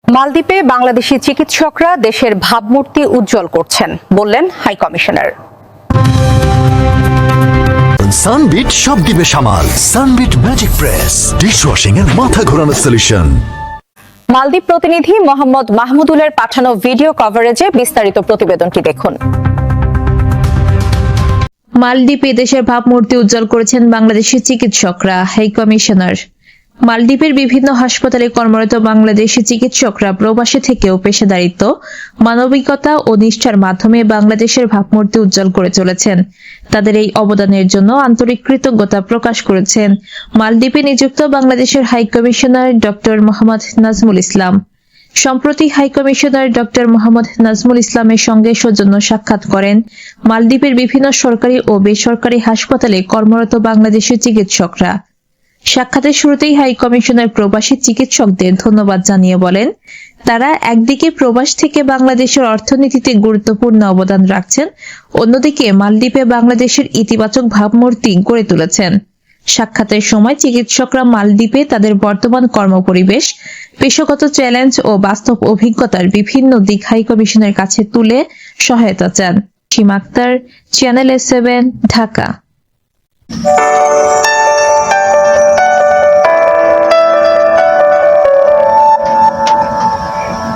মালদ্বীপে বাংলাদেশি চিকিৎসকরা দেশের ভাবমূর্তি উজ্জ্বল করছেন বললেন হাই কমিশনার। সানবিট সব দিবে সামাল। সানবিট ম্যাজিক প্রেস ডিশওয়াশিং এর মাথা ঘোরানো সলিউশন। মালদ্বীপ প্রতিনিধি মোহাম্মদ মাহমুদুলের পাঠানো ভিডিও কভারেজে বিস্তারিত প্রতিবেদনটি দেখুন। মালদ্বীপে দেশের ভাবমূর্তি উজ্জ্বল করেছেন বাংলাদেশি চিকিৎসকরা, হাই কমিশনার। মালদ্বীপের বিভিন্ন হাসপাতালে কর্মরত বাংলাদেশি চিকিৎসকরা প্রবাসী থেকেও পেশাদারিত্ব, মানবিকতা ও নিষ্ঠার মাধ্যমে বাংলাদেশের ভাবমূর্তি উজ্জ্বল করে চলেছেন। তাদের এই অবদানের জন্য আন্তরিক কৃতজ্ঞতা প্রকাশ করেছেন মালদ্বীপে নিযুক্ত বাংলাদেশের high commissioner doctor Mohammad Nazmul Islam. সম্প্রতি high commissioner doctor Mohammad Nazmul ইসলামের সঙ্গে সৌজন্য সাক্ষাৎ করেন মালদ্বীপের বিভিন্ন সরকারি ও বেসরকারি হাসপাতালে কর্মরত বাংলাদেশি চিকিৎসকরা। সাক্ষাতের শুরুতেই হাই কমিশনার প্রবাসী চিকিৎসকদের ধন্যবাদ জানিয়ে বলেন, তারা একদিকে প্রবাস থেকে বাংলাদেশের অর্থনীতিতে গুরুত্বপূর্ণ অবদান রাখছেন, অন্যদিকে মালদ্বীপে বাংলাদেশের ইতিবাচক ভাবমূর্তি গড়ে তুলেছেন। সাক্ষাতের সময় চিকিৎসকরা মালদ্বীপে তাদের বর্তমান কর্মপরিবেশ, পেশাগত চ্যালেঞ্জ ও বাস্তব অভিজ্ঞতার বিভিন্ন দিক হাই কমিশনের কাছে তুলে সহায়তা চান। সীমা আক্তার, চ্যানেল A7, ঢাকা।